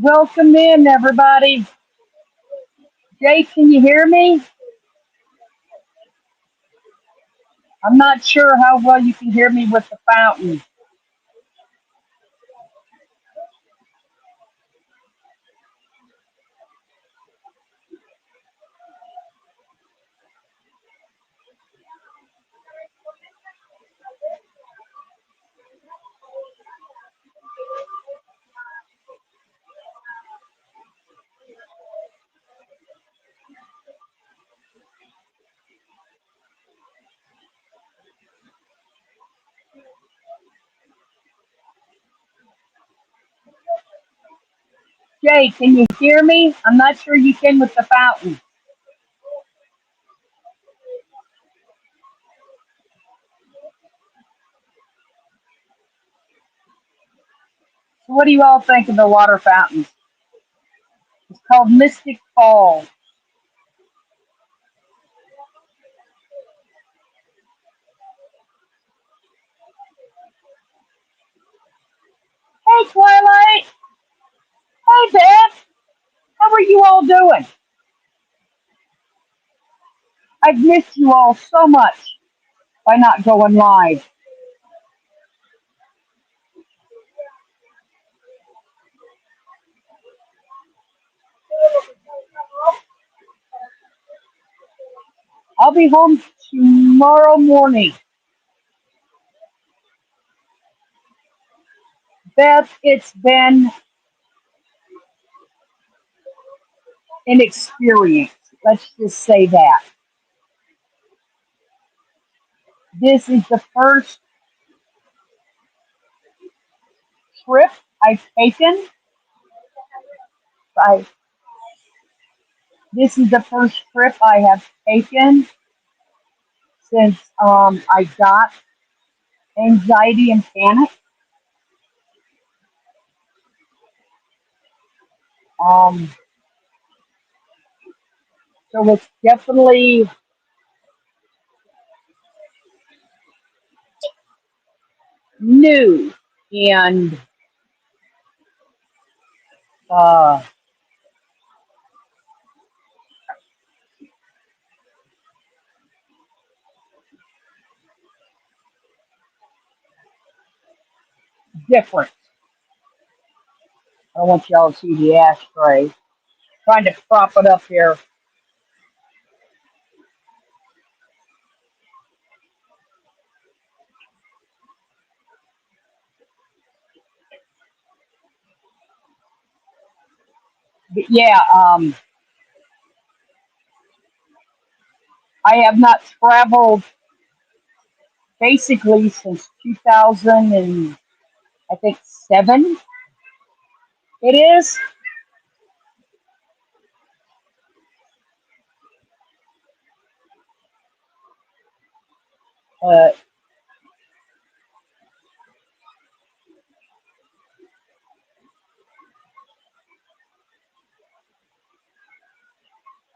Welcome in, everybody. Jake, can you hear me? I'm not sure how well you can hear me with the fountain. Jake, can you hear me? I'm not sure you can with the fountain. So what do you all think of the water fountains? It's called Mystic Falls. Hey, Twilight. Hey, Beth. How are you all doing? I've missed you all so much by not going live. I'll be home tomorrow morning. Beth, it's been an experience. Let's just say that. This is the first trip I've taken. I This is the first trip I have taken since I got anxiety and panic. Um, so it's definitely new and uh, different. I don't want y'all to see the ashtray. Trying to prop it up here. But yeah, I have not traveled basically since 2000 and I think 7. It is. Uh,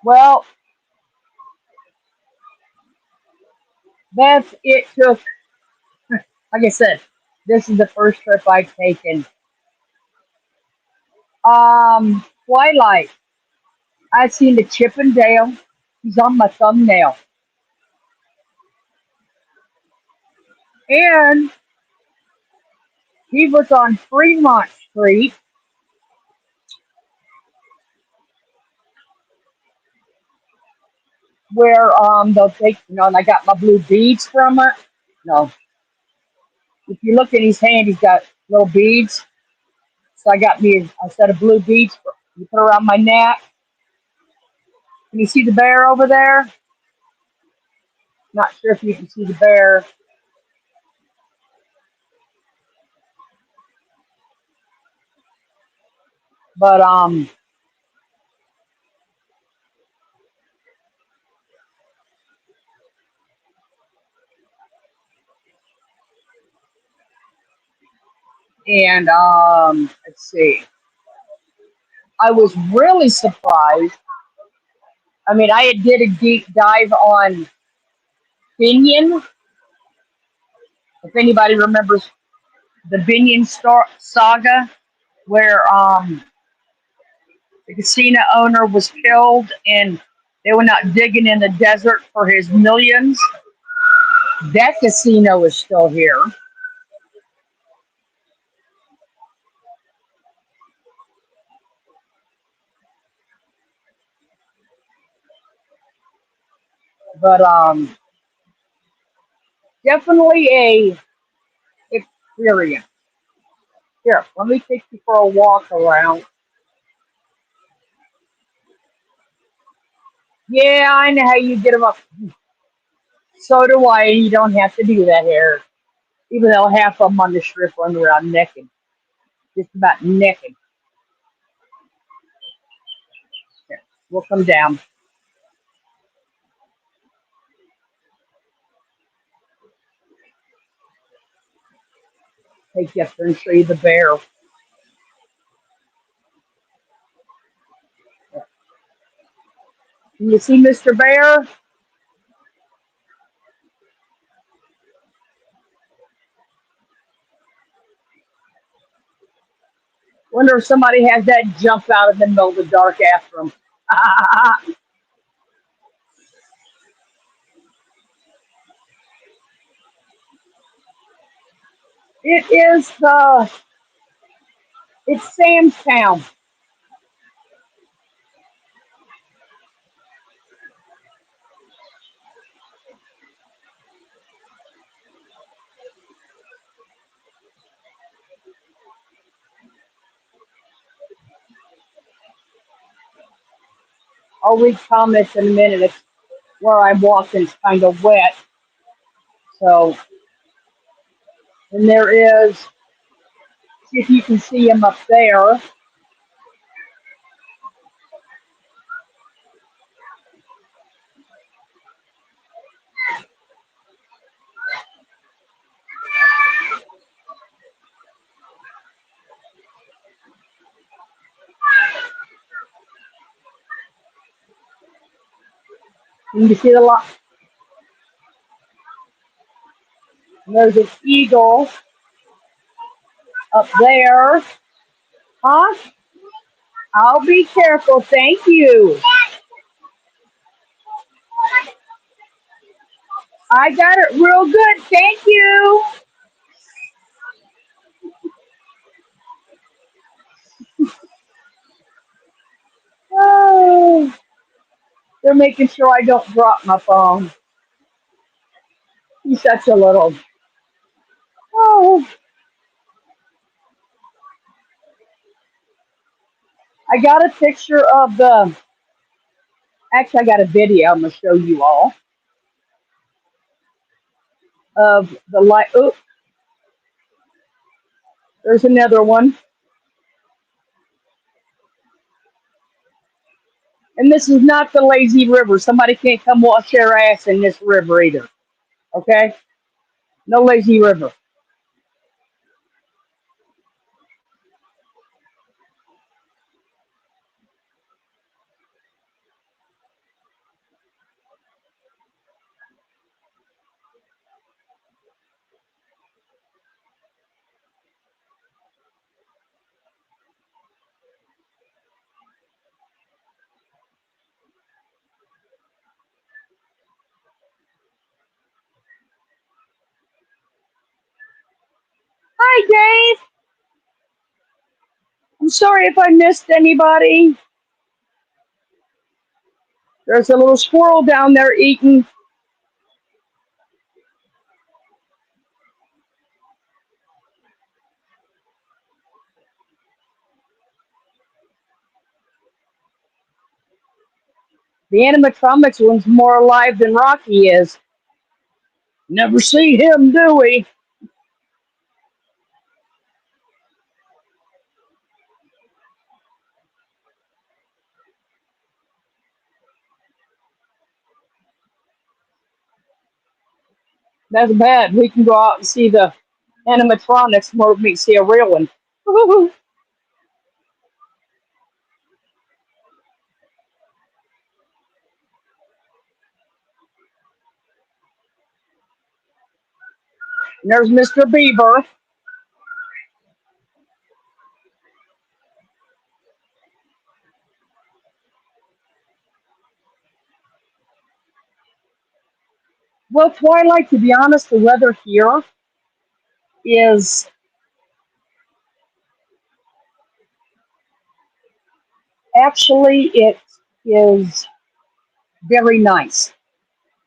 well, that's it. Took, like I said, this is the first trip I've taken. Twilight. I seen the Chippendale. He's on my thumbnail. And he was on Fremont Street where they'll take, and I got my blue beads from it. No, if you look at his hand, he's got little beads. So I got me a set of blue beads. You put around my neck. Can you see the bear over there? Not sure if you can see the bear, but and let's see. I was really surprised. I mean, I had did a deep dive on Binion. If anybody remembers the Binion saga, where The casino owner was killed, and they went out digging in the desert for his millions. That casino is still here, but definitely a experience. Here, let me take you for a walk around. Yeah, I know how you get them up. So do I, and you don't have to do that here. Even though half of them on the strip run around naked, just about naked. Here, we'll come down, take you up there and show you the bear. Can you see Mr. Bear? Wonder if somebody has that jump out in the middle of the dark after him. It is it's Sam's Town. I'll read comments in a minute. It's where I'm walking is kind of wet. So, and there is, see if you can see him up there. You can see the lot. There's an eagle up there. Huh? I'll be careful. Thank you. I got it real good. Thank you. Oh, they're making sure I don't drop my phone. He's such a little. Oh, I got a picture of the. Actually, I got a video. I'm gonna show you all of the light. Oh, there's another one. And this is not the lazy river. Somebody can't come wash their ass in this river either. Okay? No lazy river. Hi, Dave. I'm sorry if I missed anybody. There's a little squirrel down there eating. The animatronics one's more alive than Rocky is. Never see him, do we? That's bad. We can go out and see the animatronics more than we see a real one. Woo-hoo. And there's Mr. Beaver. Well, Twilight, to be honest, the weather here is actually it is very nice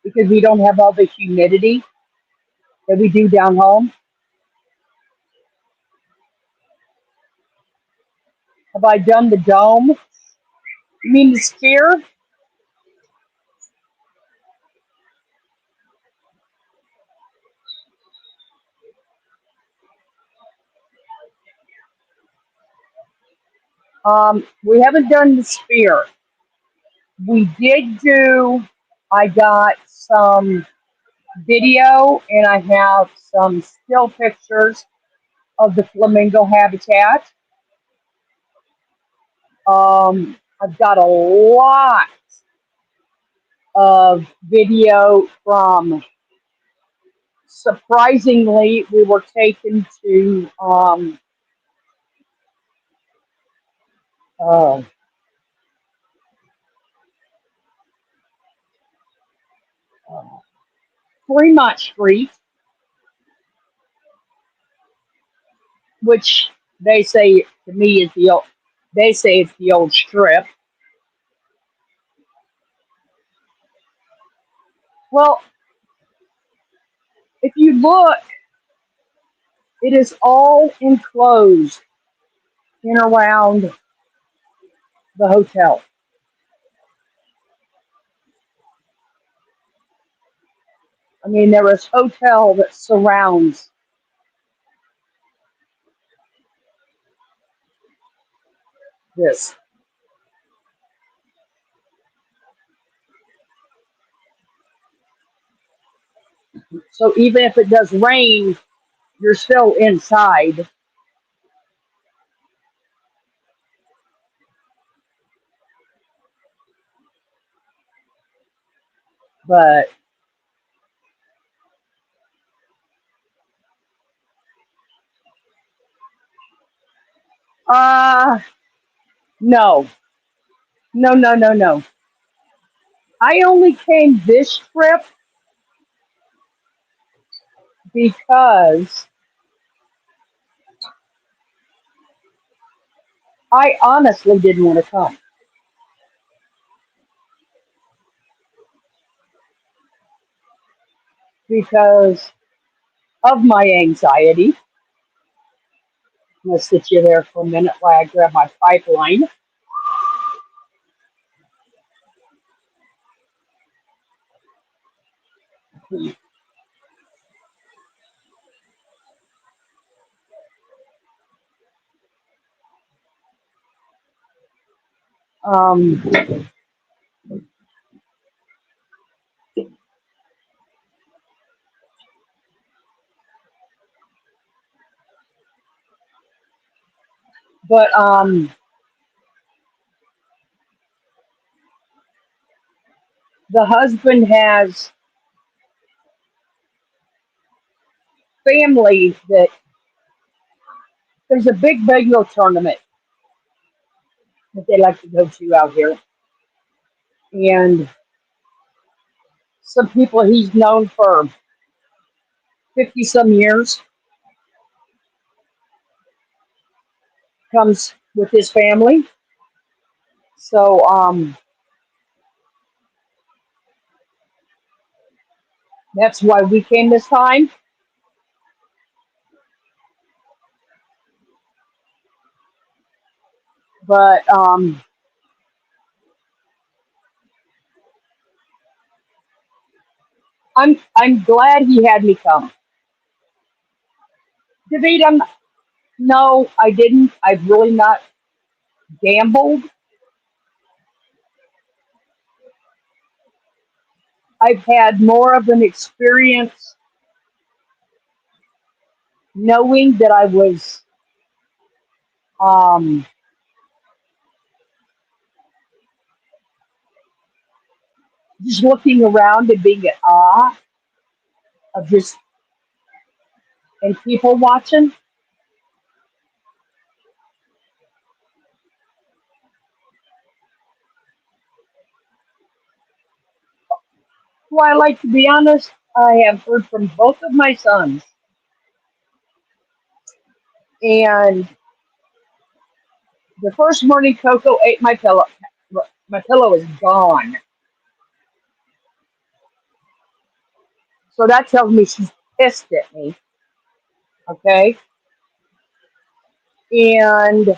because we don't have all the humidity that we do down home. Have I done the dome? You mean the sphere? We haven't done the sphere. We did do. I got some video and I have some still pictures of the flamingo habitat. I've got a lot of video from, surprisingly, we were taken to uh, Fremont Street, which they say to me is the old, they say it's the old strip. Well, if you look, it is all enclosed in around the hotel. I mean, there is hotel that surrounds this. So even if it does rain, you're still inside. But uh no, no. I only came this trip because I honestly didn't want to come because of my anxiety. I'm gonna sit you there for a minute while I grab my pipeline. Um, but the husband has family that there's a big bingo tournament that they like to go to out here, and some people he's known for 50 some years comes with his family. So that's why we came this time. But I'm glad he had me come. David, no, I didn't. I've really not gambled. I've had more of an experience knowing that I was um, just looking around and being in awe of just and people watching. Well, I like to be honest. I have heard from both of my sons, and the first morning Coco ate my pillow. My pillow is gone. So that tells me she's pissed at me. Okay. And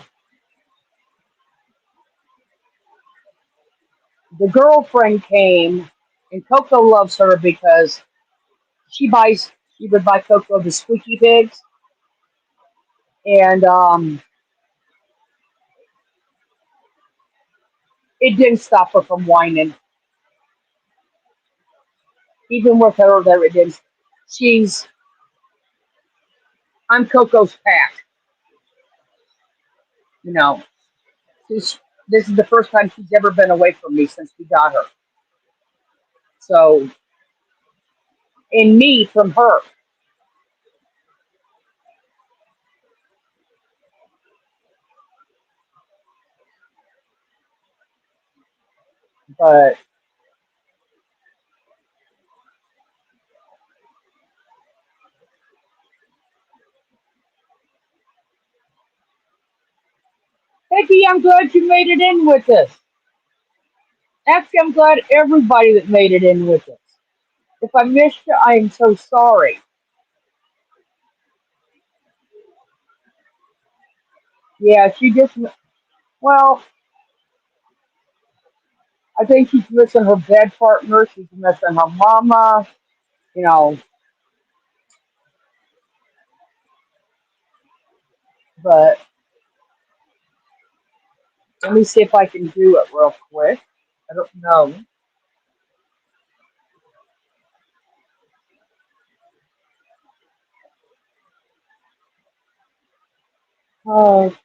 the girlfriend came, and Coco loves her because she would buy Coco the squeaky pigs, and it didn't stop her from whining. Even with her there, it didn't. She's, I'm Coco's pack, you know. She's, this is the first time she's ever been away from me since we got her. So, and me from her. But Becky, I'm glad you made it in with us. Actually, I'm glad everybody that made it in with us. If I missed you, I am so sorry. Yeah, she just, well, I think she's missing her bed partner. She's missing her mama, you know. But let me see if I can do it real quick. I don't know. Oh,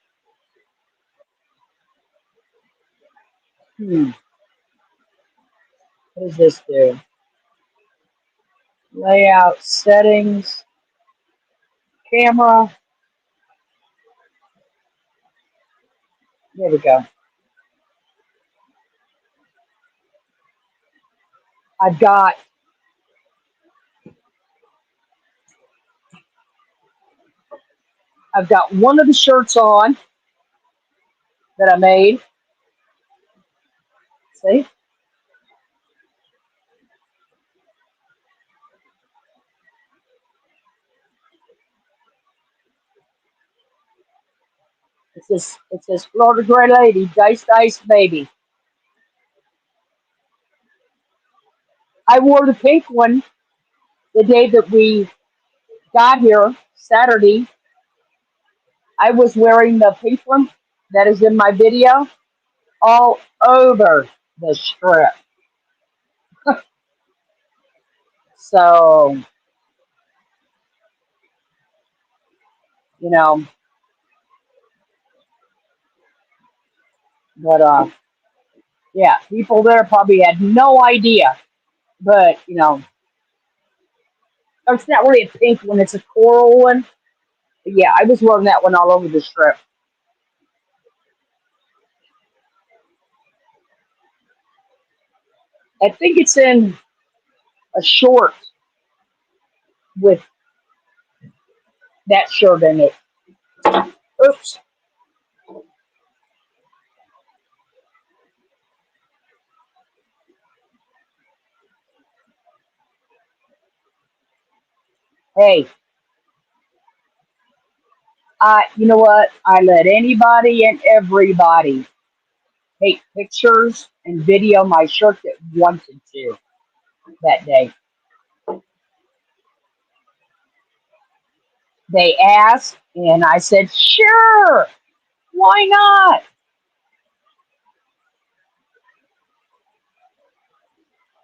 what does this do? Layout, settings, camera. There we go. I've got, I've got one of the shirts on that I made. See, it says Florida Gray Lady, Diced Ice Baby. I wore the pink one the day that we got here, Saturday. I was wearing the pink one that is in my video all over the strip. So, you know, but yeah, people there probably had no idea. But, it's not really a pink one, it's a coral one. But yeah, I was wearing that one all over the strip. I think it's in a short with that shirt in it. Oops. Hey, you know what? I let anybody and everybody take pictures and video my shirt that wanted to that day. They asked, and I said, sure, why not?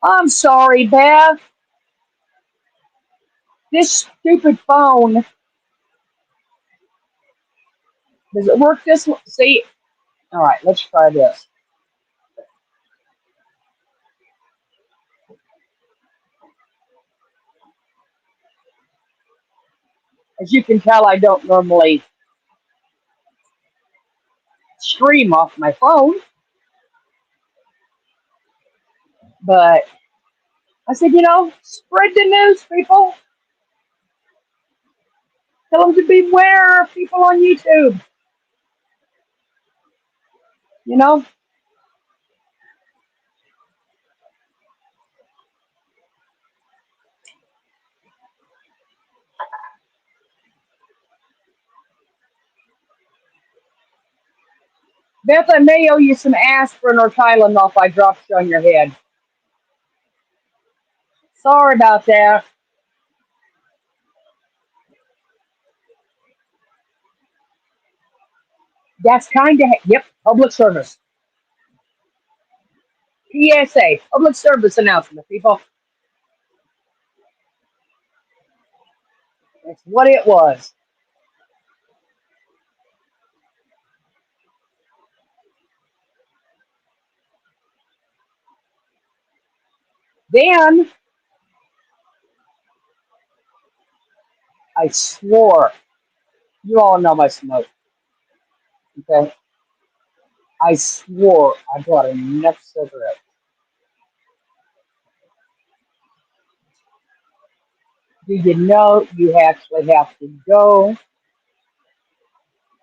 I'm sorry, Beth. This stupid phone, does it work this way? See, all right, let's try this. As you can tell, I don't normally stream off my phone, but I said, spread the news, people. Tell them to beware of people on YouTube. You know, Beth, I may owe you some aspirin or Tylenol if I dropped you on your head. Sorry about that. That's kind of, yep, public service. PSA, public service announcement, people. That's what it was. Then I swore, you all know my smoke, okay? I swore I bought enough cigarettes. Do you know you actually have to go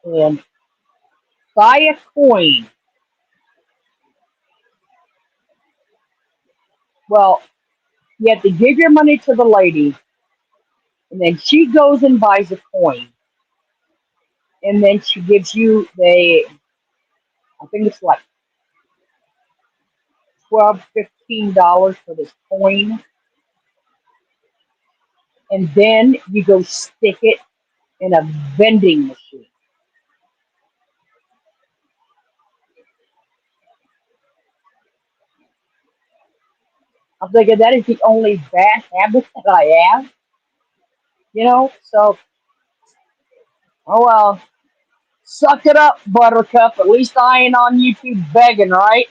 and buy a coin? Well, you have to give your money to the lady, and then she goes and buys a coin, and then she gives you I think it's like 12, $15 for this coin, and then you go stick it in a vending machine. I'm thinking that is the only bad habit that I have, So, oh well, suck it up, Buttercup. At least I ain't on YouTube begging, right?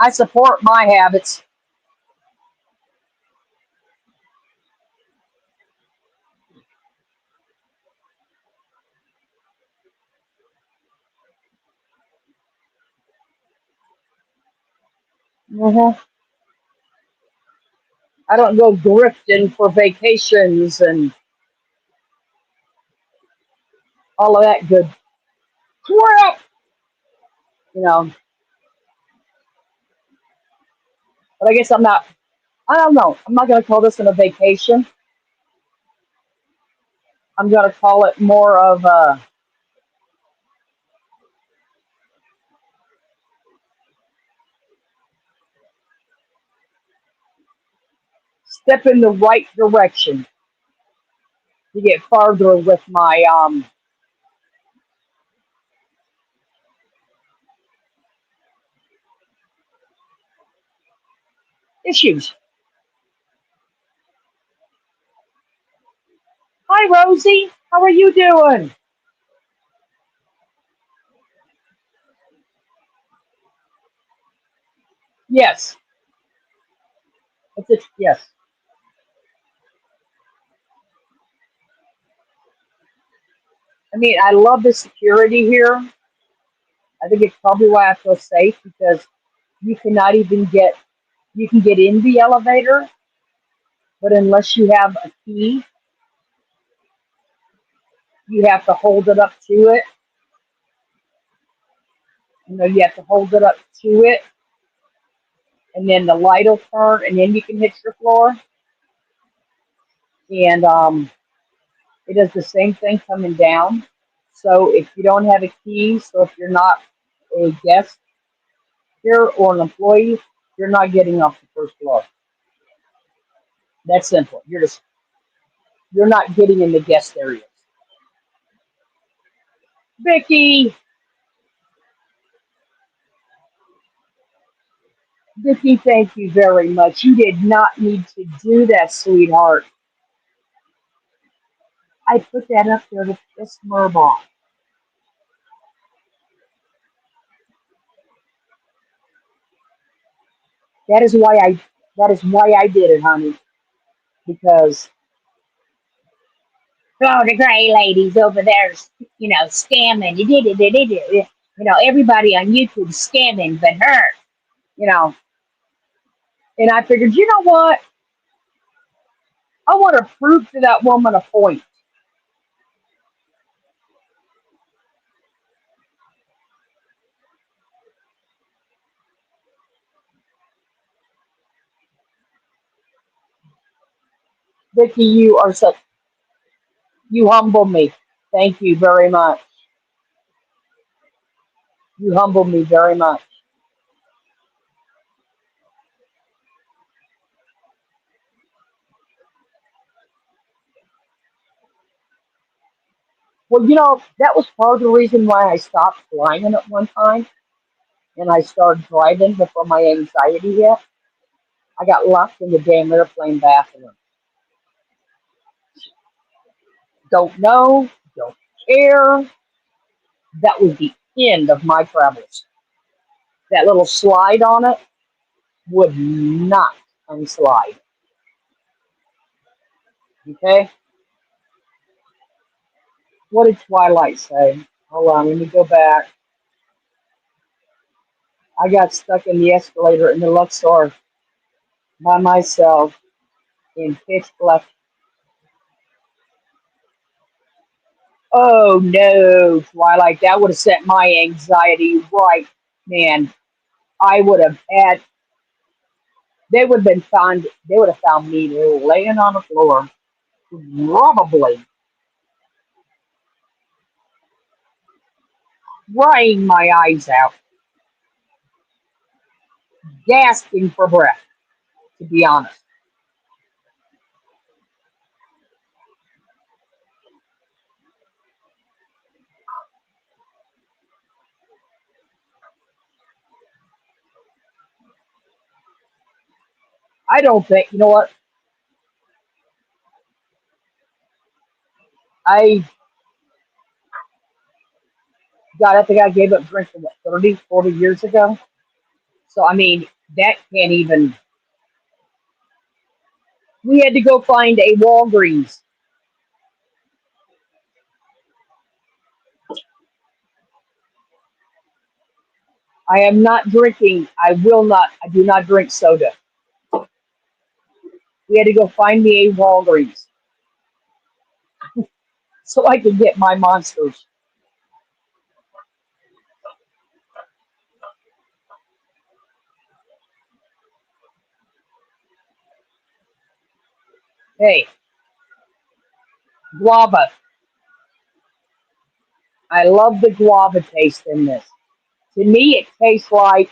I support my habits. hmm I don't go grifting for vacations and all of that good crap. You know, but I guess I'm not. I don't know. I'm not going to call this a vacation. I'm going to call it more of step in the right direction to get farther with my issues. Hi, Rosie. How are you doing? Yes. Yes. I mean, I love the security here. I think it's probably why I feel safe because you cannot even get you can get in the elevator, but unless you have a key, you have to hold it up to it. You have to hold it up to it, and then the light will turn, and then you can hit your floor. And it does the same thing coming down. So if you don't have a key, so if you're not a guest here or an employee, you're not getting off the first floor. That's simple. You're not getting in the guest areas. Vicky, Vicky, thank you very much. You did not need to do that, sweetheart. I put that up there to piss Merv off. That is why I that is why I did it, honey. Because oh, the gray ladies over there, scamming. You did it. Everybody on YouTube scamming, but her, you know, And I figured, you know what? I want to prove to that woman a point. Vicky, you are such, you humble me. Thank you very much. You humble me very much. Well, that was part of the reason why I stopped flying at one time and I started driving before my anxiety hit. I got locked in the damn airplane bathroom. Don't know, don't care. That was the end of my travels. That little slide on it would not unslide. Okay? What did Twilight say? Hold on, let me go back. I got stuck in the escalator in the Luxor by myself in pitch black. Oh no, Twilight, that would have set my anxiety right, man. I would have had, they would have found me laying on the floor, probably crying my eyes out, gasping for breath, to be honest. I don't think, you know what? I, God, I think I gave up drinking, what, 30, 40 years ago? So, I mean, that can't even, we had to go find a Walgreens. I am not drinking, I do not drink soda. We had to go find me a Walgreens so I could get my monsters. Hey, guava. I love the guava taste in this. To me, it tastes like,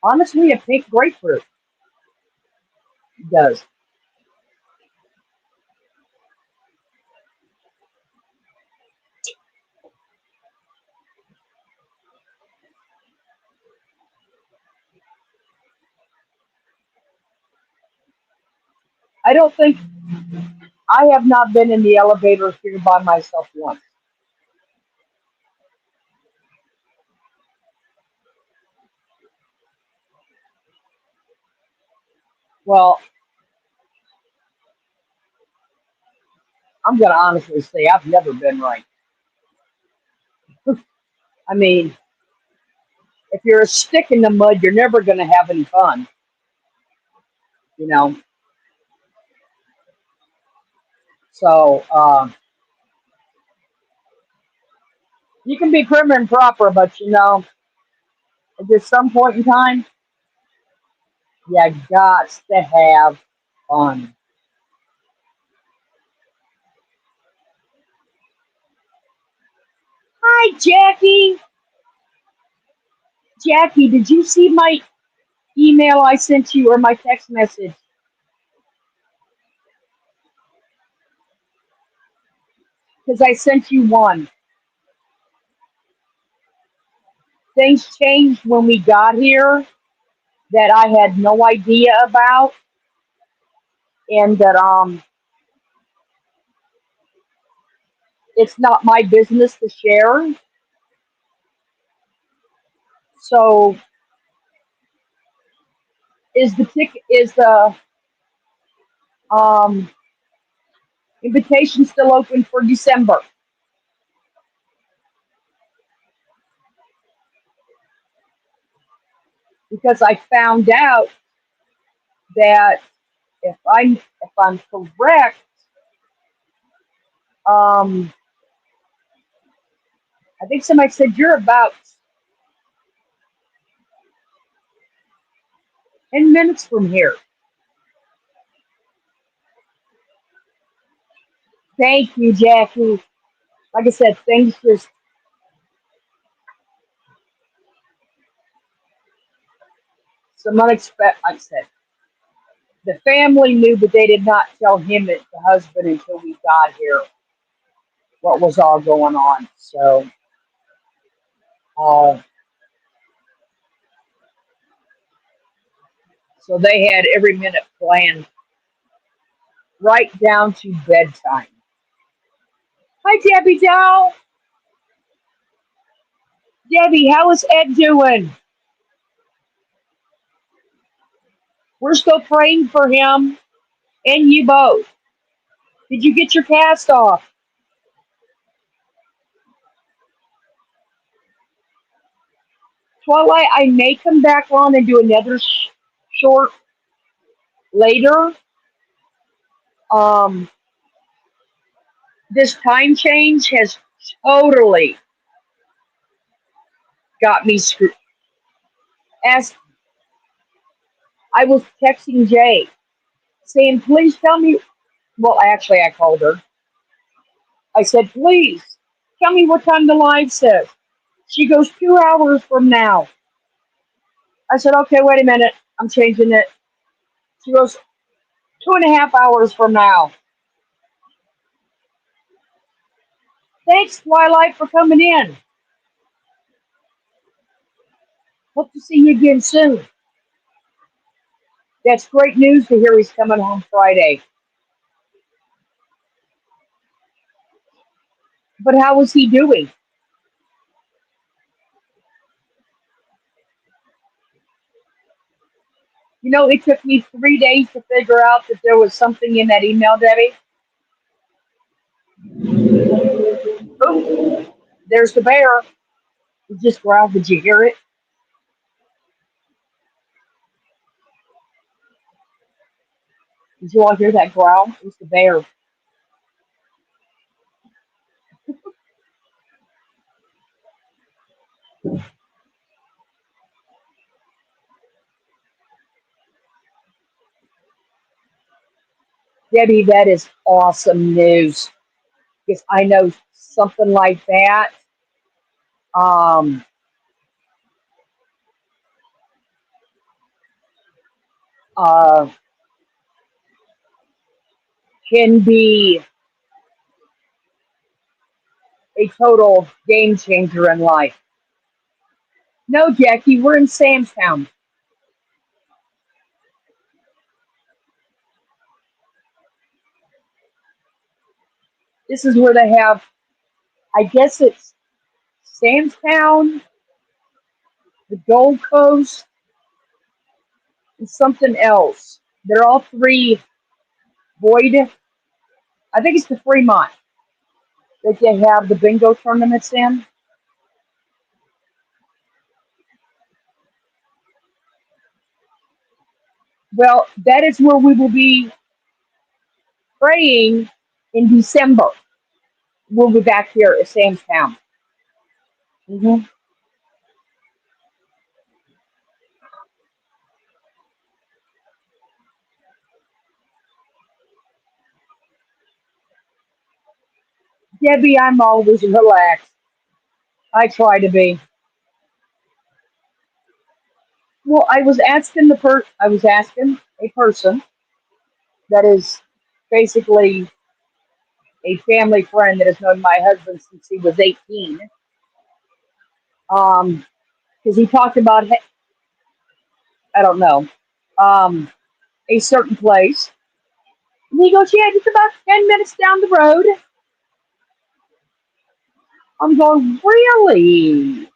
honestly, a pink grapefruit. It does. I don't think, I have not been in the elevator here by myself once. Well, I'm going to honestly say I've never been right. I mean, if you're a stick in the mud, you're never going to have any fun. You know. So you can be prim and proper, but at just some point in time, you got to have fun. Hi, Jackie. Jackie, did you see my email I sent you or my text message? Because I sent you one. Things changed when we got here that I had no idea about, and that it's not my business to share. So is the um invitation still open for December? because I found out that if I'm correct, um, I think somebody said you're about 10 minutes from here. Thank you, Jackie. Like I said, things just some unexpected. Like I said, the family knew, but they did not tell him, it, the husband, until we got here, what was all going on. Uh, so they had every minute planned right down to bedtime. Hi, Debbie Dow. Debbie, how is Ed doing? We're still praying for him and you both. Did you get your cast off? Twilight, I may come back on and do another short later. Um, this time change has totally got me screwed. As I was texting Jay saying, please tell me. Well, actually, I called her. I said, please tell me what time the live says. She goes, 2 hours from now. I said, okay, wait a minute. I'm changing it. She goes, 2.5 hours from now. Thanks, Twilight, for coming in. Hope to see you again soon. That's great news to hear he's coming home Friday. But how is he doing? You know, it took me 3 days to figure out that there was something in that email, Debbie. Oh, there's the bear. He just growled. Did you hear it? Did you all hear that growl? It was the bear. Debbie, that is awesome news. Because I know something like that um, uh, can be a total game changer in life. No, Jackie, we're in Samstown. This is where they have, I guess it's Samstown, the Gold Coast, and something else. They're all three void. I think it's the Fremont that they have the bingo tournaments in. Well, that is where we will be praying in December. We'll be back here at Samstown. hmm Debbie, I'm always relaxed. I try to be. Well, I was asking a person that is basically a family friend that has known my husband since he was 18. Because he talked about, I don't know, um, a certain place. And he goes, yeah, it's about 10 minutes down the road. I'm going, really?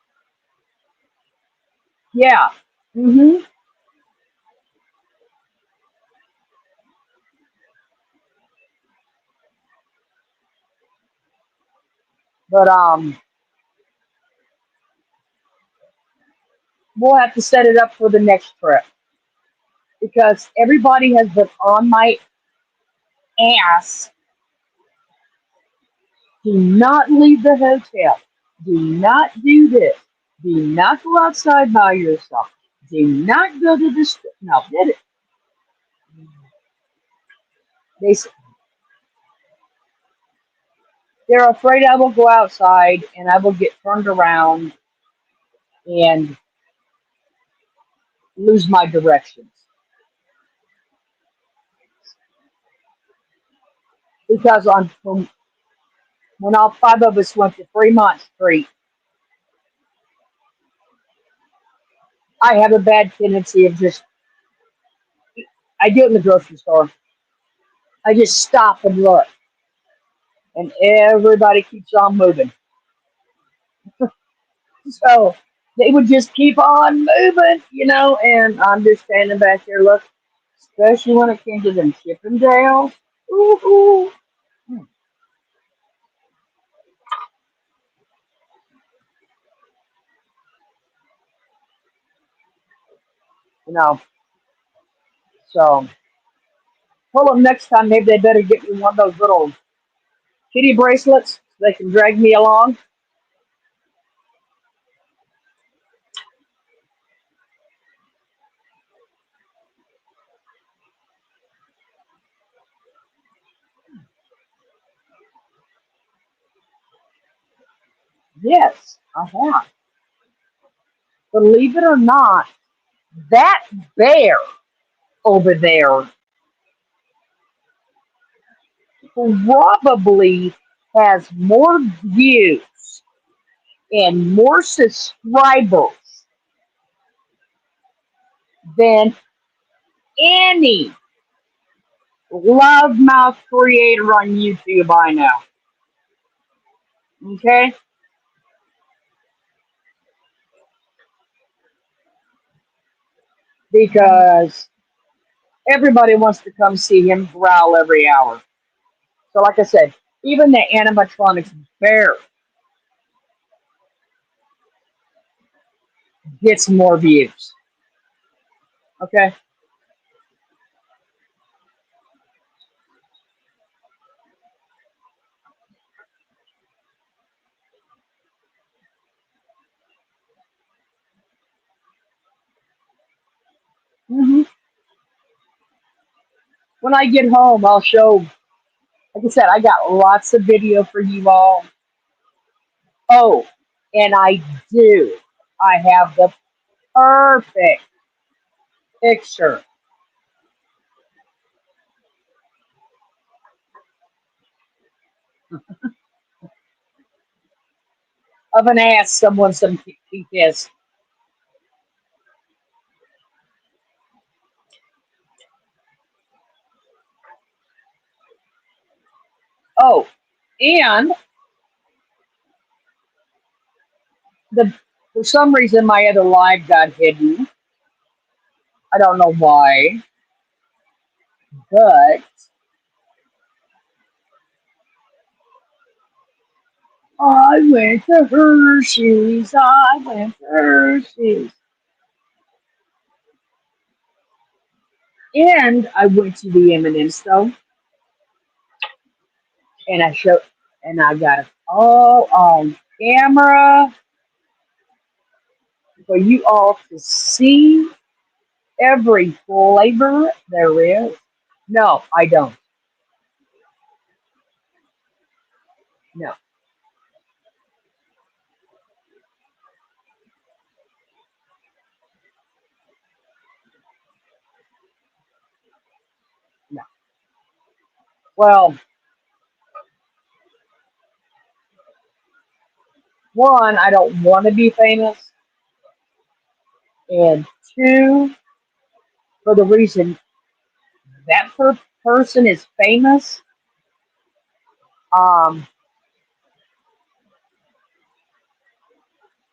Yeah. hmm But we'll have to set it up for the next trip because everybody has been on my ass. Do not leave the hotel. Do not do this. Do not go outside by yourself. Do not go to the store. No, did it? They they're afraid I will go outside and I will get turned around and lose my directions. Because on when all five of us went to Fremont Street, I have a bad tendency of just I do it in the grocery store. I just stop and look, and everybody keeps on moving. So they would just keep on moving, and I'm just standing back there looking, especially when it came to them Chippendales. Ooh, ooh. You know, so told them next time maybe they better get me one of those little kitty bracelets so they can drag me along. Yes, I have. Believe it or not, that bear over there probably has more views and more subscribers than any loudmouth creator on YouTube I know. Okay? Because everybody wants to come see him growl every hour. So, like I said, even the animatronics bear gets more views. Okay? hmm When I get home, I'll show, like I said, I got lots of video for you all. Oh, and I do. I have the perfect picture of an ass someone some kissed. Oh, and the for some reason my other live got hidden. I don't know why, but I went to Hershey's. I went to Hershey's. And I went to the M&M store and I showed and I got it all on camera for you all to see every flavor there is. No, I don't. No, no. Well, one, I don't want to be famous, and two, for the reason that person is famous, um,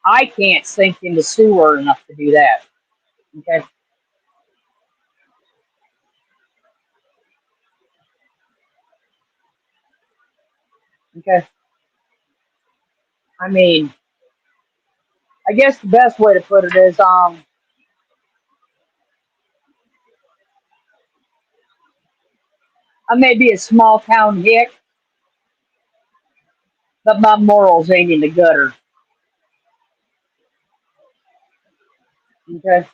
I can't sink in the sewer enough to do that. Okay, okay. I mean, I guess the best way to put it is, I may be a small town hick, but my morals ain't in the gutter. Okay.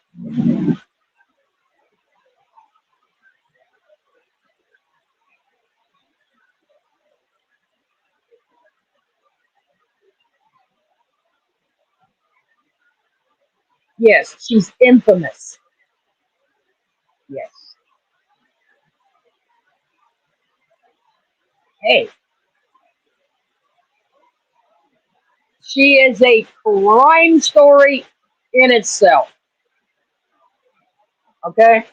Yes, she's infamous. Yes. Hey, she is a crime story in itself. Okay.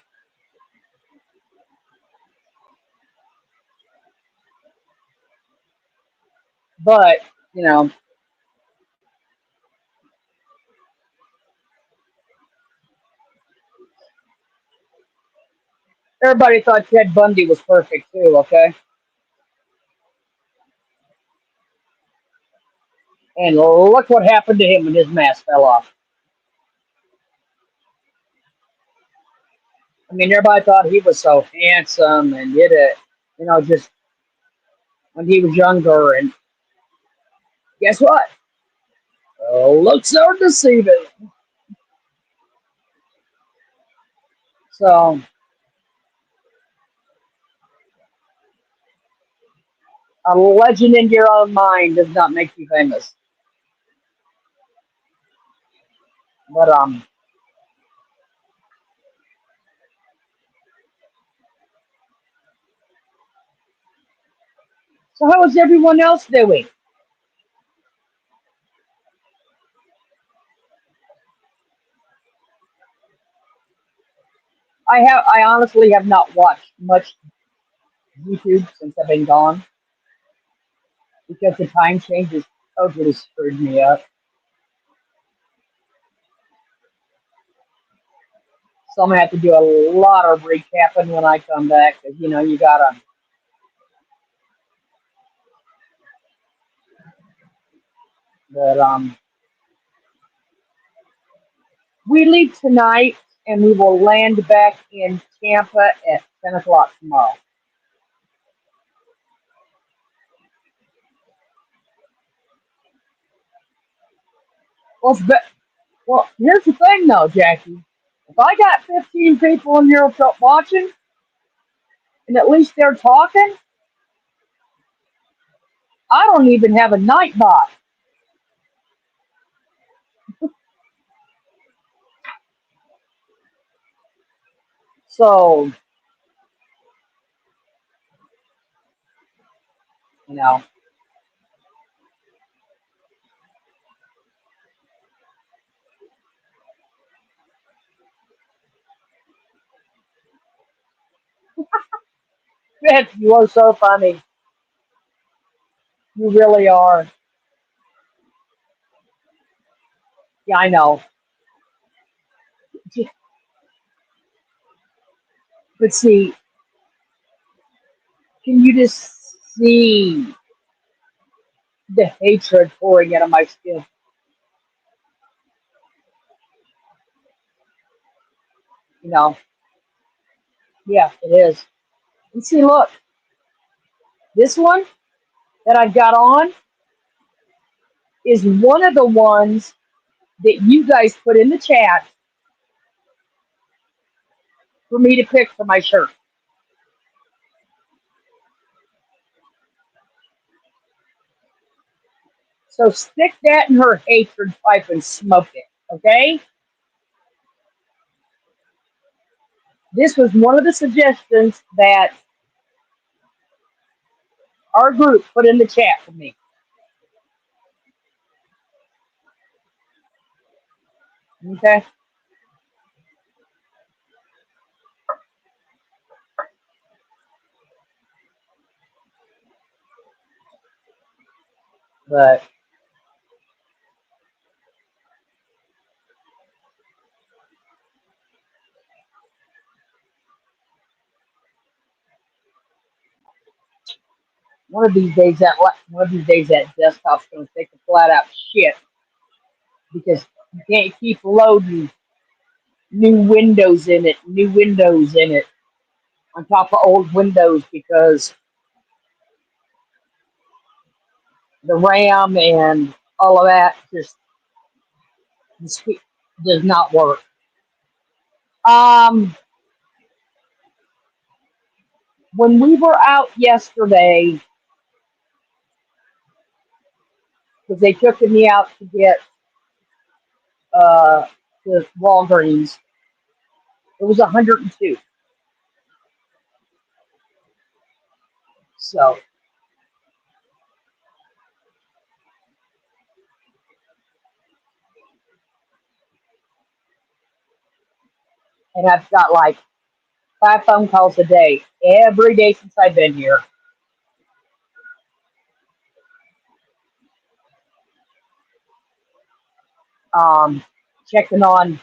But, you know, everybody thought Ted Bundy was perfect too, okay? And look what happened to him when his mask fell off. I mean, everybody thought he was so handsome and did it, just when he was younger. And guess what? Looks are deceiving. So, a legend in your own mind does not make you famous. But, so how is everyone else doing? I honestly have not watched much YouTube since I've been gone because the time changes totally screwed me up. So I'm gonna have to do a lot of recapping when I come back because you gotta. But we leave tonight and we will land back in Tampa at 10 o'clock tomorrow. Well, well, here's the thing though, Jackie. If I got 15 people in Europe watching and at least they're talking, I don't even have a night bot. So you know, Beth, you are so funny. You really are. Yeah, I know. But see, can you just see the hatred pouring out of my skin? You know, yeah, it is. And see, look, this one that I've got on is one of the ones that you guys put in the chat for me to pick for my shirt. So stick that in her hatred pipe and smoke it, okay? This was one of the suggestions that our group put in the chat for me. Okay, but one of these days that desktop's going to take a flat out shit because You can't keep loading new windows in it on top of old windows because the RAM and all of that just does not work. Um, when we were out yesterday, because they took me out to get uh, to Walgreens, it was 102. So, and I've got like 5 phone calls a day every day since I've been here, um, checking on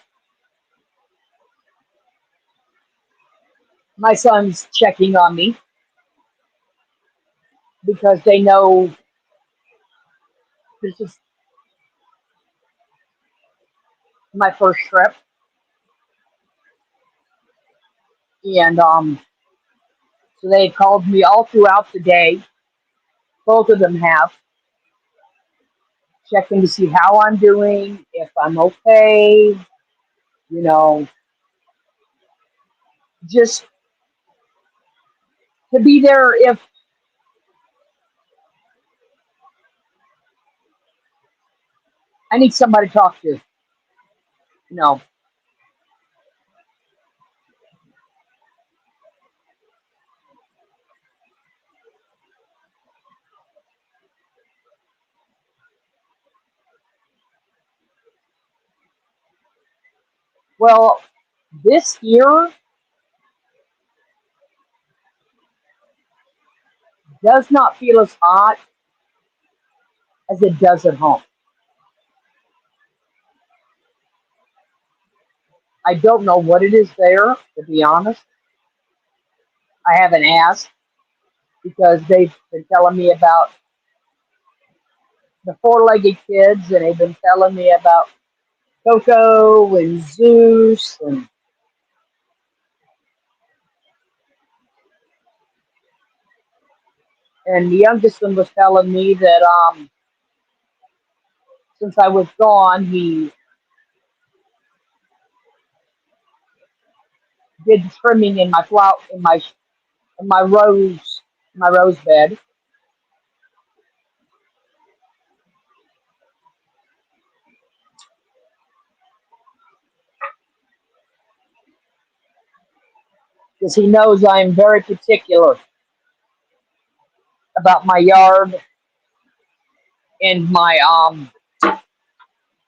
my son's checking on me because they know this is my first trip, and so they called me all throughout the day. Both of them have checking to see how I'm doing, if I'm okay, you know, just to be there if I need somebody to talk to. No, well, this year does not feel as hot as it does at home. I don't know what it is there, to be honest. I haven't asked because they've been telling me about the four-legged kids, and they've been telling me about Coco and Zeus, and the youngest one was telling me that since I was gone, he did the trimming in my flower in my rose bed because he knows I am very particular about my yard and my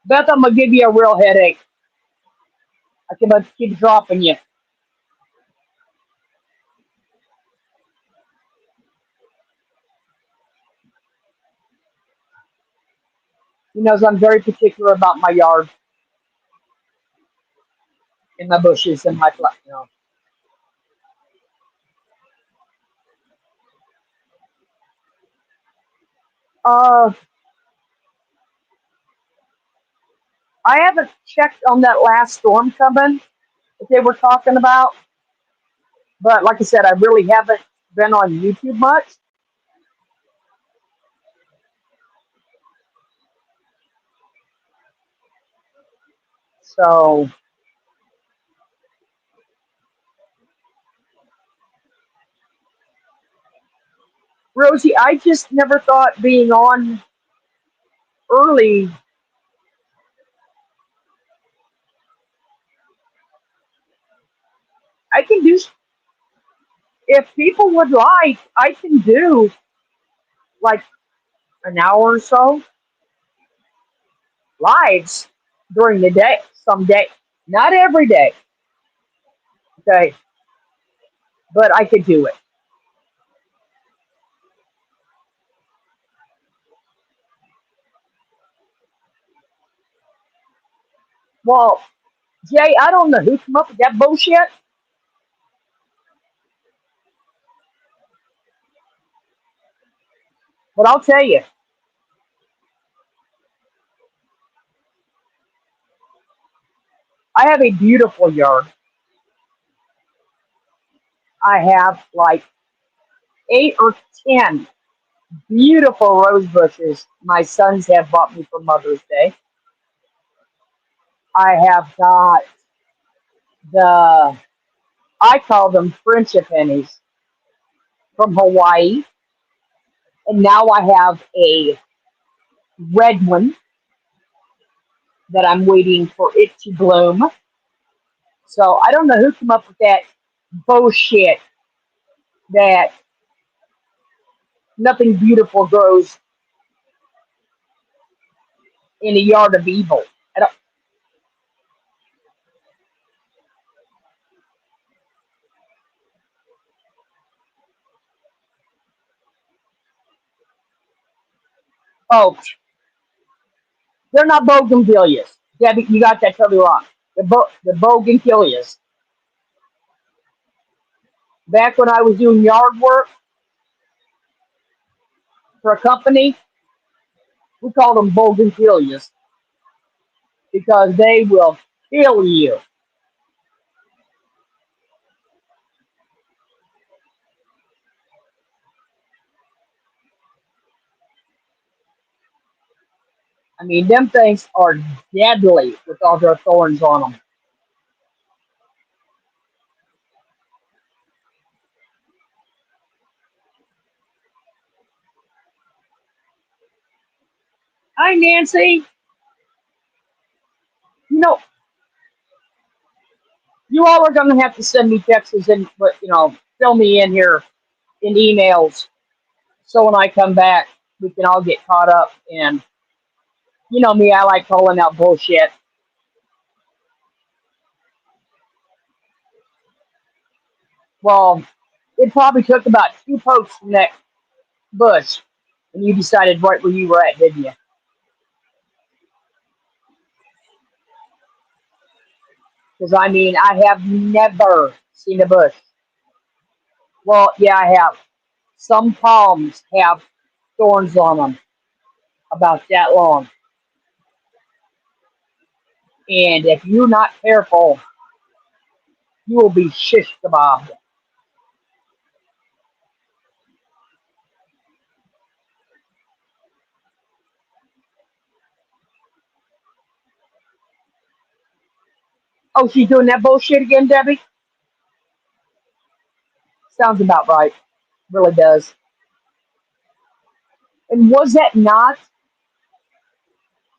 Beth, I'm gonna give you a real headache. I can keep dropping you. He knows I'm very particular about my yard and my bushes and my Uh, I haven't checked on that last storm coming that they were talking about, but like I said, I really haven't been on YouTube much. So, Rosie, I just never thought being on early. I can do if people would like. I can do like an hour or so lives during the day, some day, not every day. Okay, but I could do it. Well, Jay, I don't know who come up with that bullshit, but I'll tell you, I have a beautiful yard. I have like 8 or 10 beautiful rose bushes my sons have bought me for Mother's Day. I have got the, I call them Frenchipennies from Hawaii. And now I have a red one that I'm waiting for it to bloom. So I don't know who came up with that bullshit that nothing beautiful grows in a yard of evil. I don't, oh, they're not bougainvilleas. Debbie, you got that totally wrong. The bougainvilleas. Back when I was doing yard work for a company, we called them bougainvilleas because they will kill you. I mean, them things are deadly with all their thorns on them. Hi, Nancy. You know, you all are going to have to send me texts and, but fill me in here in emails so when I come back, we can all get caught up. And you know me, I like calling out bullshit. Well, it probably took about two pokes from that bush, and you decided right where you were at, didn't you? Because I mean, I have never seen a bush. Well, yeah, I have. Some palms have thorns on them about that long, and if you're not careful, you will be shish kebabbed. Oh, she's doing that bullshit again, Debbie? Sounds about right. Really does. And was that not?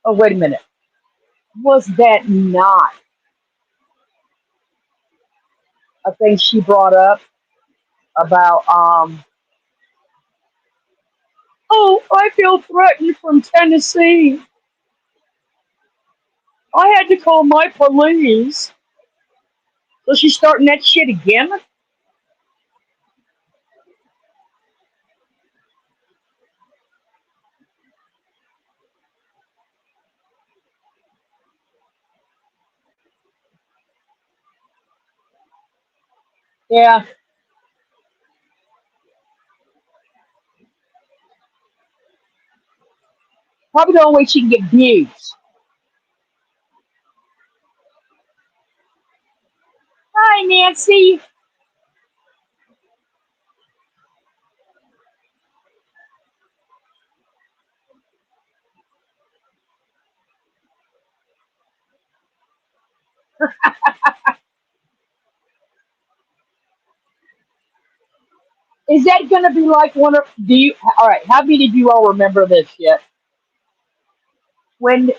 Oh, wait a minute. Was that not a thing she brought up about? Oh, I feel threatened from Tennessee. I had to call my police. So she's starting that shit again? Yeah, probably the only way she can get views. Hi, Nancy. Is that going to be like one of? Do you? All right. How many of you all remember this shit? When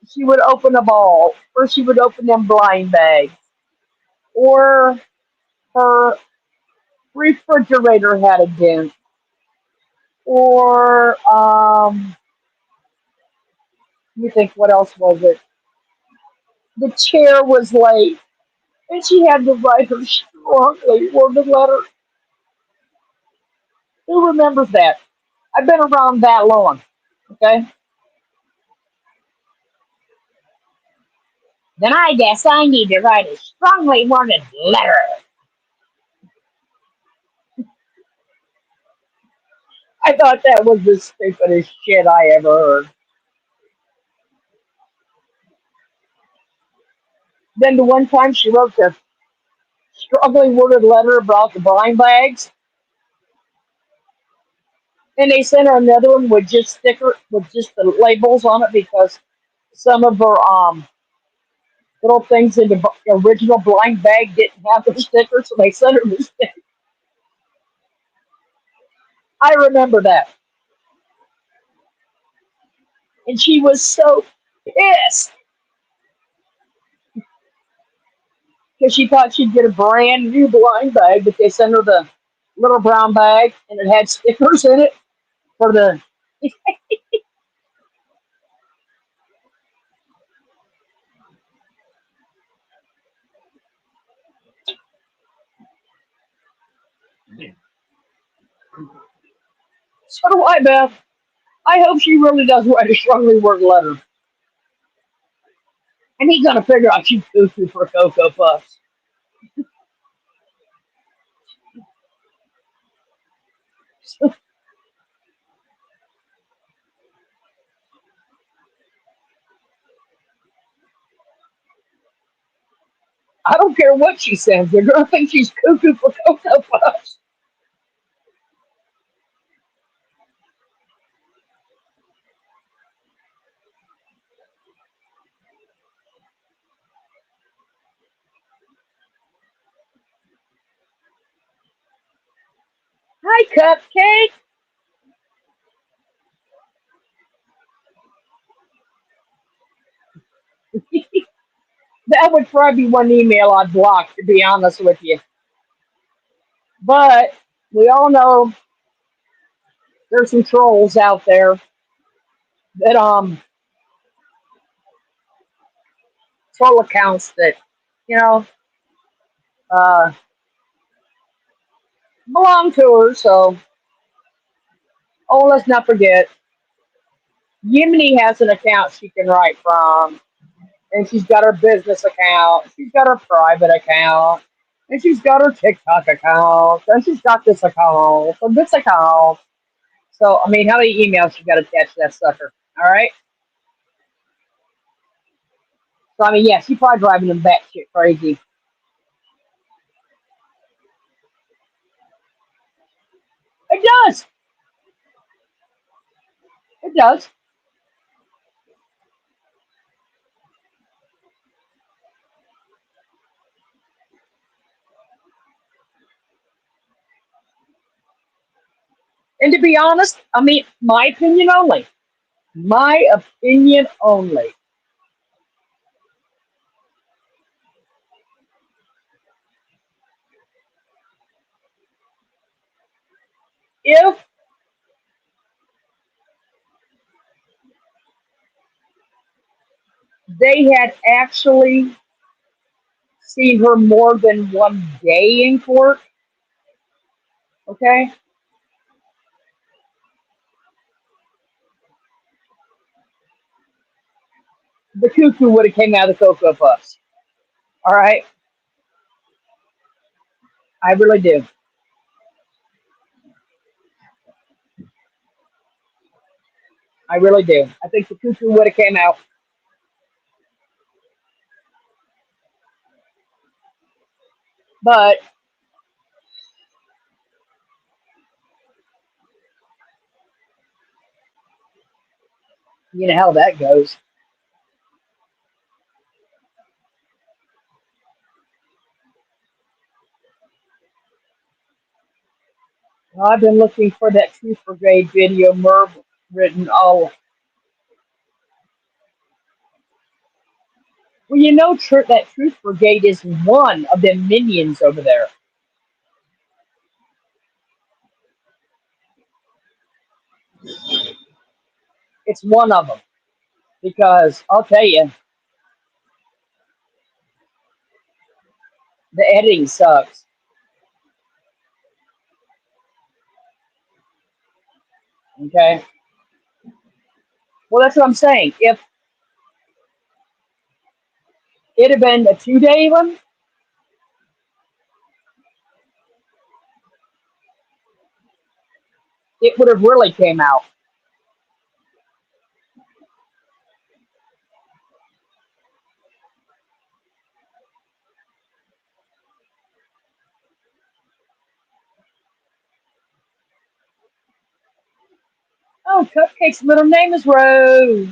she would open a ball, or she would open them blind bags, or her refrigerator had a dent, or let me think, what else was it? The chair was late, and she had to write her strongly worded letter. Who remembers that? I've been around that long. Okay. Then I guess I need to write a strongly worded letter. I thought that was the stupidest shit I ever heard. Then the one time she wrote the struggling worded letter about the blind bags, and they sent her another one with just sticker with just the labels on it because some of her little things in the original blind bag didn't have the stickers, so they sent her the sticker. I remember that, and she was so pissed because she thought she'd get a brand new blind bag, but they sent her the little brown bag and it had stickers in it for the. So do I, Beth. I hope she really does write a strongly worded letter. And he's gonna figure out she's cuckoo for Cocoa Puffs. I don't care what she says. They're gonna think she's cuckoo for Cocoa Puffs. Hi, Cupcake. That would probably be one email I'd block, to be honest with you. But we all know there's some trolls out there that troll accounts that you know uh belong to her. So let's not forget, Yimini has an account she can write from, and she's got her business account, she's got her private account, and she's got her TikTok account, and she's got this account, and this account. So I mean, how many emails you got to attach to that sucker? All right. So I mean, yeah, she's probably driving them batshit crazy. It does. It does. And to be honest, I mean, my opinion only. My opinion only. If they had actually seen her more than one day in court, okay, the cuckoo would have came out of the Cocoa Puffs. All right, I really do. I really do. I think the cuckoo would have came out, but you know how that goes. Well, I've been looking for that Truth Brigade video Merv written. Oh, well, you know, that Truth Brigade is one of them minions over there. It's one of them because I'll tell you, the editing sucks. Okay, well, that's what I'm saying. If it had been a 2 day one, it would have really came out. Oh, Cupcake's middle name is Rose.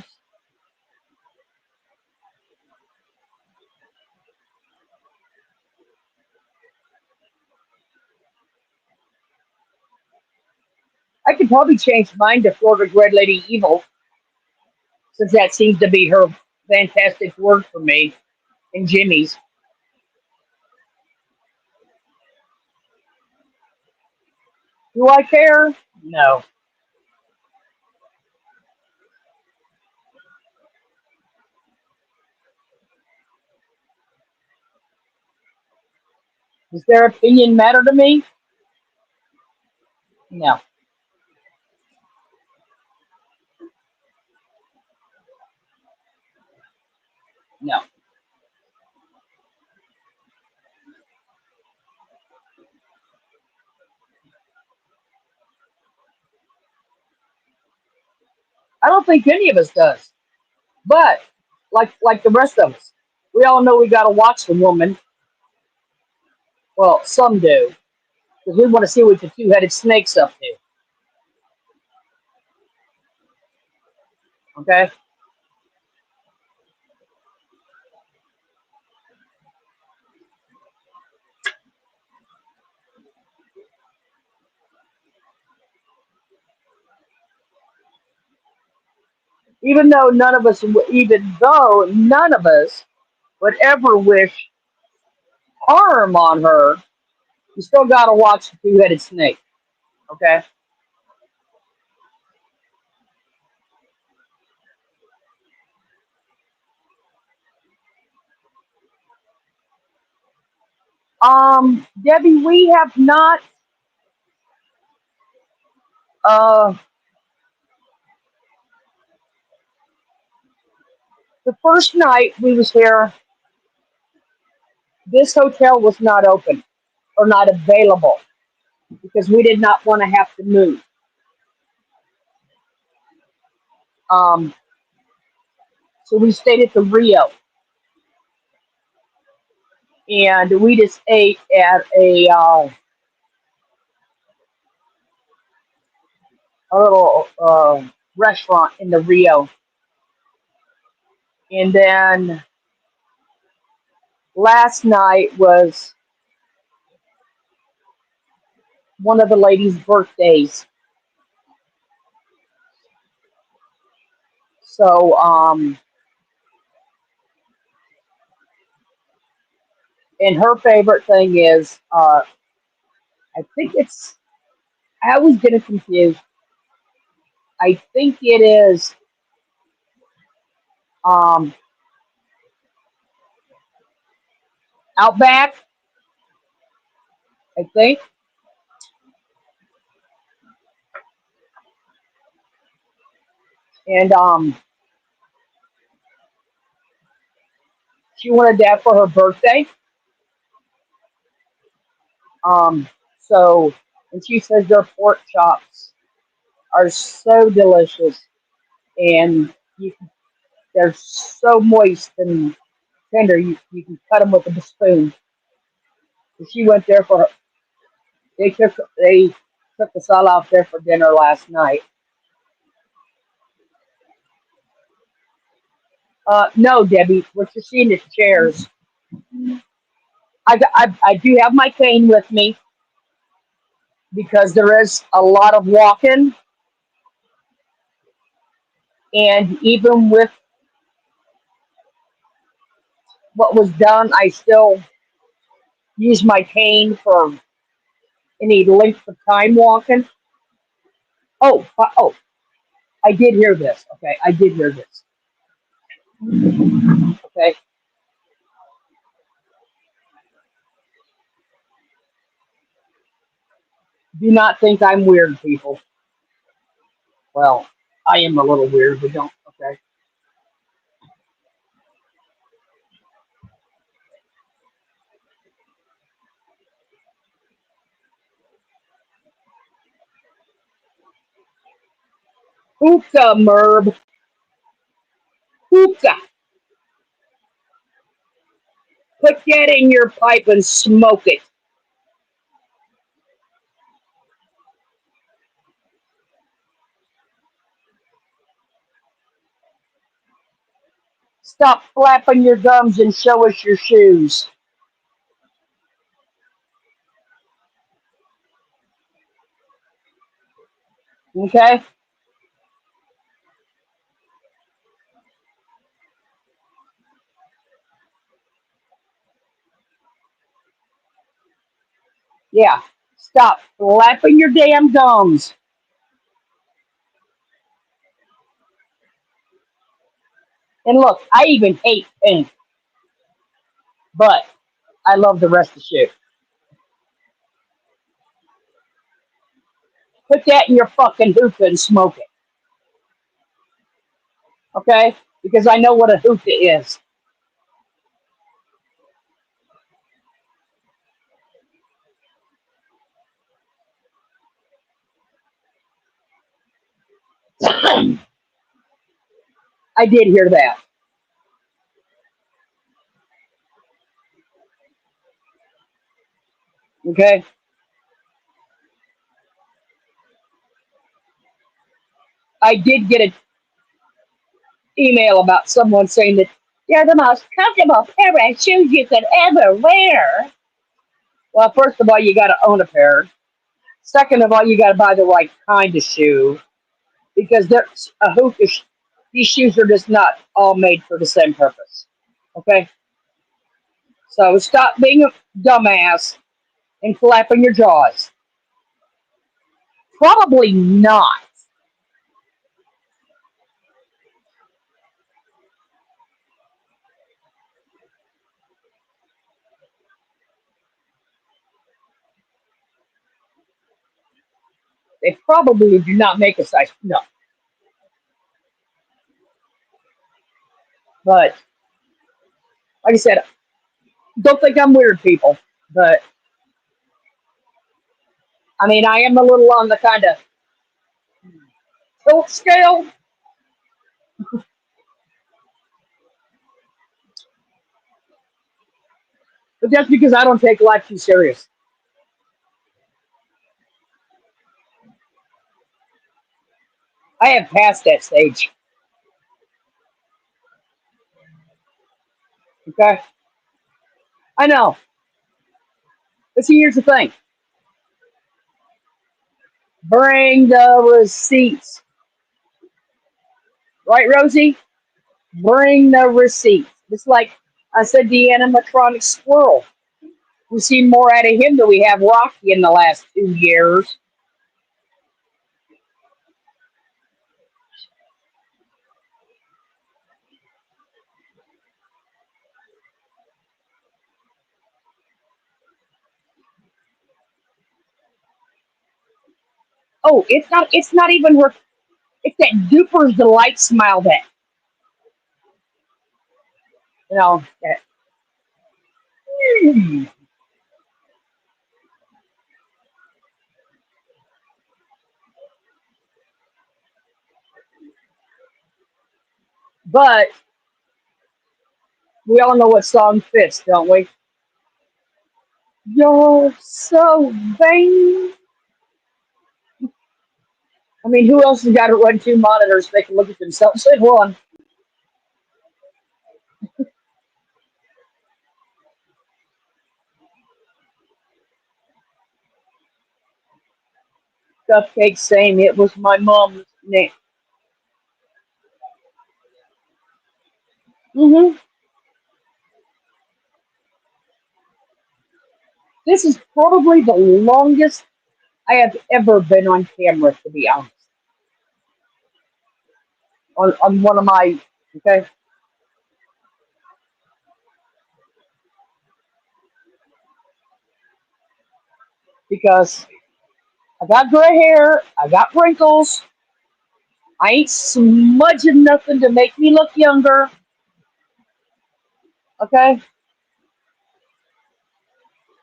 I could probably change mine to Florida Red Lady Evil, since that seems to be her fantastic word for me. And Jimmy's. Do I care? No. Does their opinion matter to me? No. No. I don't think any of us does. But like the rest of us, we all know we got to watch the woman. Well, some do, because we want to see what the two-headed snake's up to. Okay. Even though none of us would ever wish harm on her, you still got to watch the two-headed snake. Okay. Debbie, we have not. Uh, the first night we was here, this hotel was not open or not available because we did not want to have to move. Um, so we stayed at the Rio, and we just ate at a little restaurant in the Rio. And then last night was one of the ladies' birthdays. So, and her favorite thing is, I think it's, I always get it confused. I think it is um, Outback, I think. And she wanted that for her birthday. Um, so, and she says their pork chops are so delicious, and they're so moist and tender. You can cut them with a spoon. So she went there for. They took us all out there for dinner last night. No, Debbie, what you're seeing is chairs. I do have my cane with me because there is a lot of walking, and even with what was done, I still use my cane for any length of time walking. Oh, I did hear this. Okay, I did hear this. Okay, do not think I'm weird, people. Well, I am a little weird, but don't. Okay, hookah, Merb, hookah. Put that in your pipe and smoke it. Stop flapping your gums and show us your shoes. Okay? Yeah. Stop flapping your damn gums. And look, I even hate pink, but I love the rest of the shoe. Put that in your fucking hookah and smoke it. Okay? Because I know what a hookah is. I did hear that. Okay? I did get an email about someone saying that they're the most comfortable pair of shoes you could ever wear. Well, first of all, you got to own a pair. Second of all, you got to buy the right kind of shoe because there's a hookah. These shoes are just not all made for the same purpose. Okay? So stop being a dumbass and flapping your jaws. Probably not. They probably do not make a size. No. But like I said, don't think I'm weird, people. But I mean, I am a little on the kind of tilt scale. But that's because I don't take life too serious. I have passed that stage. Okay? I know. But see, here's the thing. Bring the receipts. Right, Rosie? Bring the receipts. Just like I said, the animatronic squirrel. We've seen more out of him than we have Rocky in the last 2 years. Oh, it's not even her. It's that duper's delight smile that, you know, that, hmm. But we all know what song fits, don't we? You're so vain. I mean, who else has got to run two monitors so they can look at themselves in one? Cupcake saying it was my mom's name. Hmm. This is probably the longest I have ever been on camera, to be honest. On one of my, okay, because I got gray hair, I got wrinkles, I ain't smudging nothing to make me look younger, okay?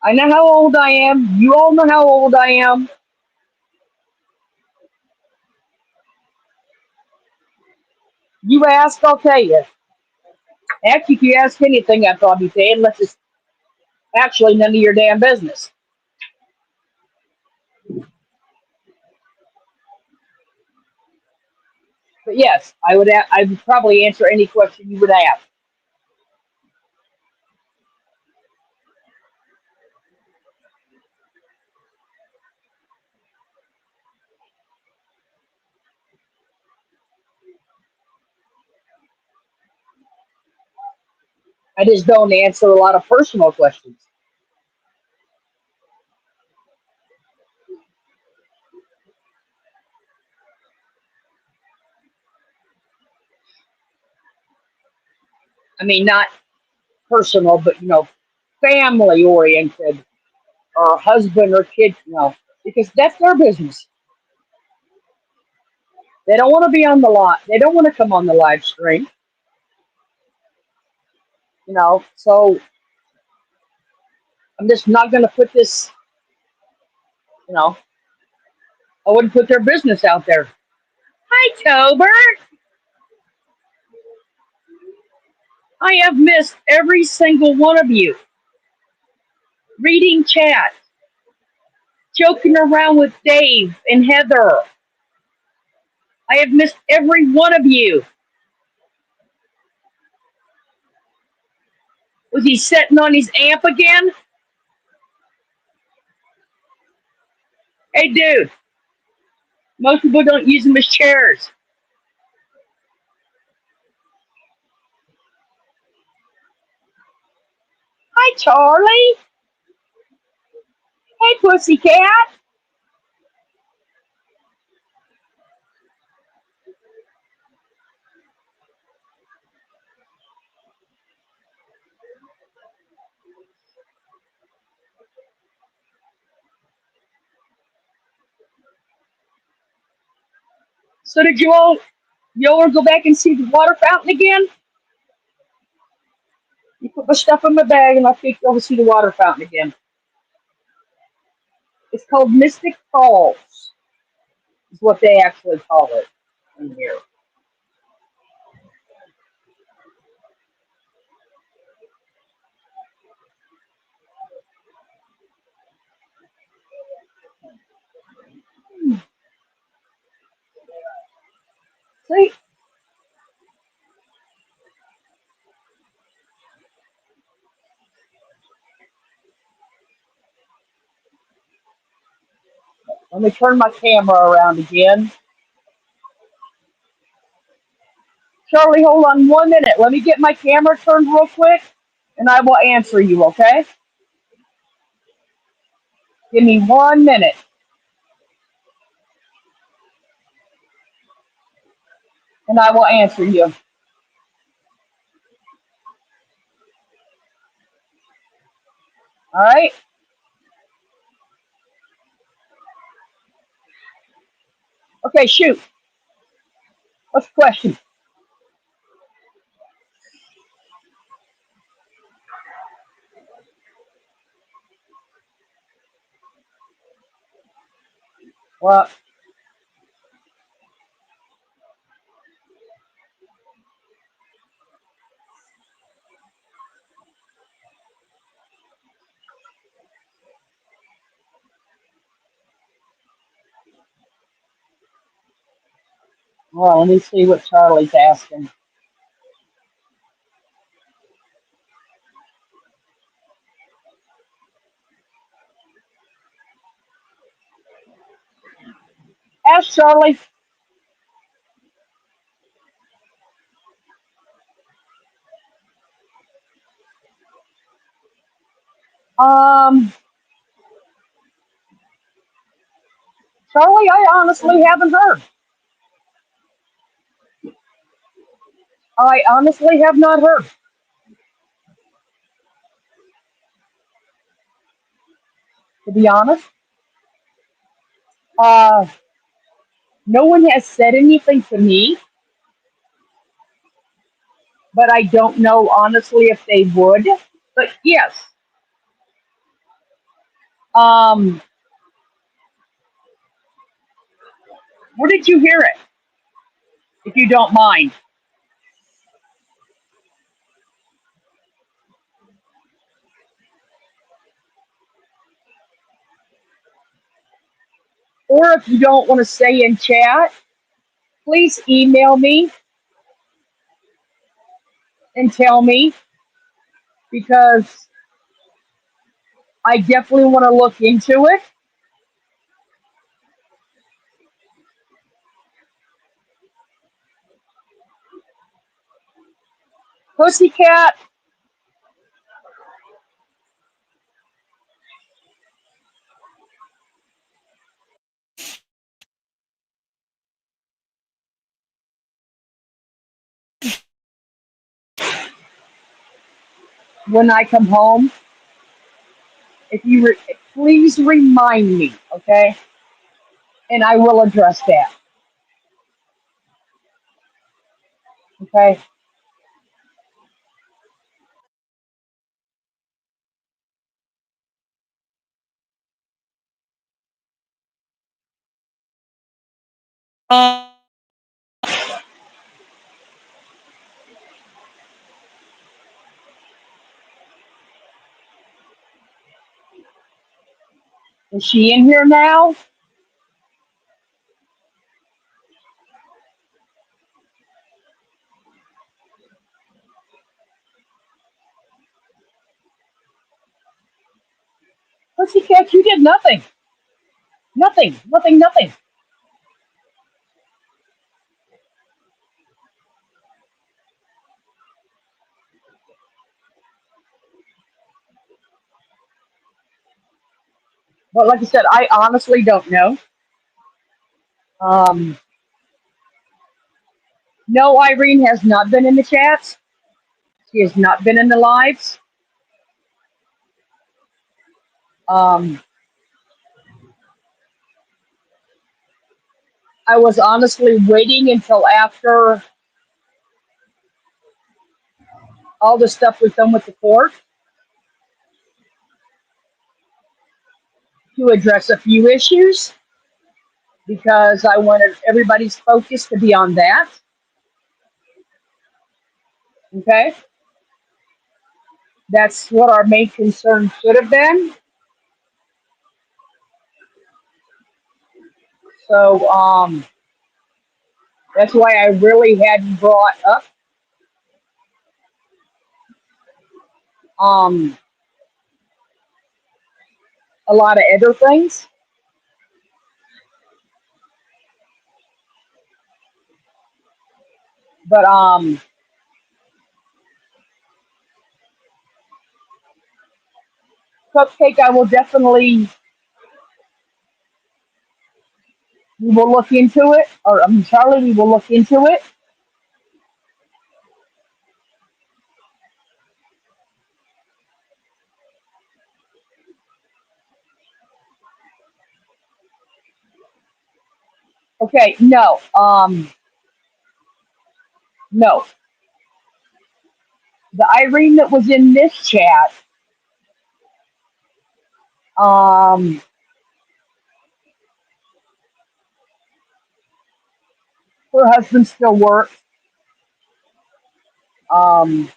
I know how old I am. You all know how old I am. You ask, I'll tell you. Heck, if you ask anything, I'd probably say, unless it's actually none of your damn business. But yes, I would probably answer any question you would ask. I just don't answer a lot of personal questions. I mean, not personal, but family oriented or husband or kid, because that's their business. They don't want to be on the lot. They don't want to come on the live stream, So I'm just not going to put this, you know, I wouldn't put their business out there. Hi, Tobert. I have missed every single one of you reading chat, joking around with Dave and Heather. I have missed every one of you. Was he sitting on his amp again? Hey, dude, most people don't use them as chairs. Hi, Charlie. Hey, pussycat. So did you all want to go back and see the water fountain again? You put my stuff in my bag and I'll take you over to see the water fountain again. It's called Mystic Falls, is what they actually call it in here. See, let me turn my camera around again. Charlie, hold on 1 minute. Let me get my camera turned real quick and I will answer you, okay? Give me 1 minute and I will answer you. All right? Okay, shoot. What's the question? Well, let me see what Charlie's asking. Ask Charlie. Um, Charlie, I honestly haven't heard. I honestly have not heard, to be honest. Uh, no one has said anything to me, but I don't know honestly if they would. But yes. Um, where did you hear it, if you don't mind? Or if you don't want to say in chat, please email me and tell me because I definitely want to look into it. Pussycat, when I come home, if you please remind me, okay? And I will address that, okay? Is she in here now? Pussycat, you did nothing. Nothing, nothing, nothing. But like I said, I honestly don't know. Um, no, Irene has not been in the chats. She has not been in the lives. Um, I was honestly waiting until after all the stuff was done with the court to address a few issues because I wanted everybody's focus to be on that. Okay, that's what our main concern should have been. So that's why I really hadn't brought up um, a lot of other things. But Cupcake, I will definitely we will look into it. Or Charlie, we will look into it. Okay, no, no, the Irene that was in this chat, um, her husband still works. Um,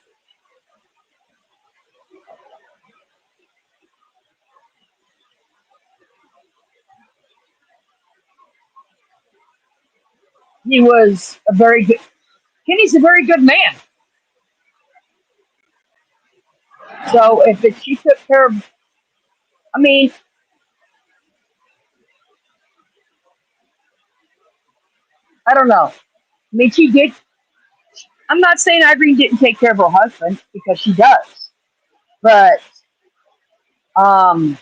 he was a very good. Kenny's a very good man. So if it, she took care of, I mean, I don't know. I mean, she did. I'm not saying Irene didn't take care of her husband because she does, but um,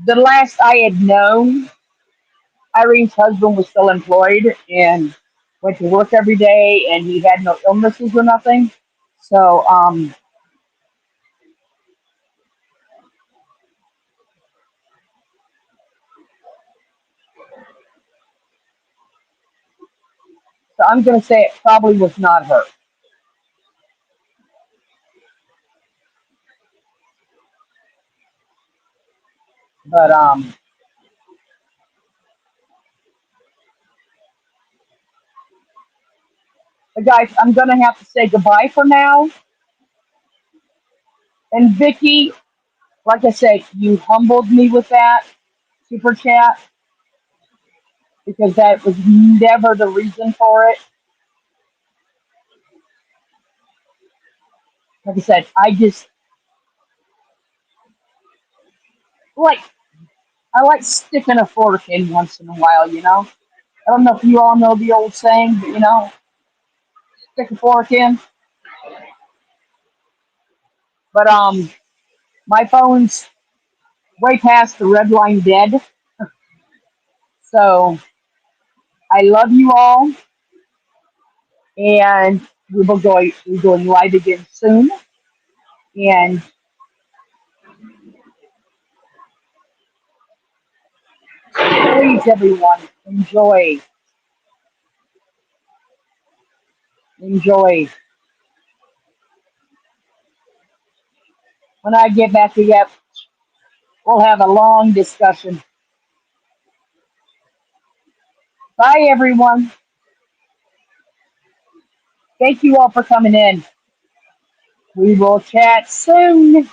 the last I had known, Irene's husband was still employed and went to work every day, and he had no illnesses or nothing. So, so I'm going to say it probably was not her. But guys, I'm going to have to say goodbye for now. And Vicky, like I said, you humbled me with that super chat because that was never the reason for it. Like I said, I just like I like sticking a fork in once in a while, you know. I don't know if you all know the old saying, but stick a fork in. But my phone's way past the red line dead, so I love you all, and we're going live again soon. And please, everyone, enjoy. When I get back to you, we'll have a long discussion. Bye, everyone. Thank you all for coming in. We will chat soon.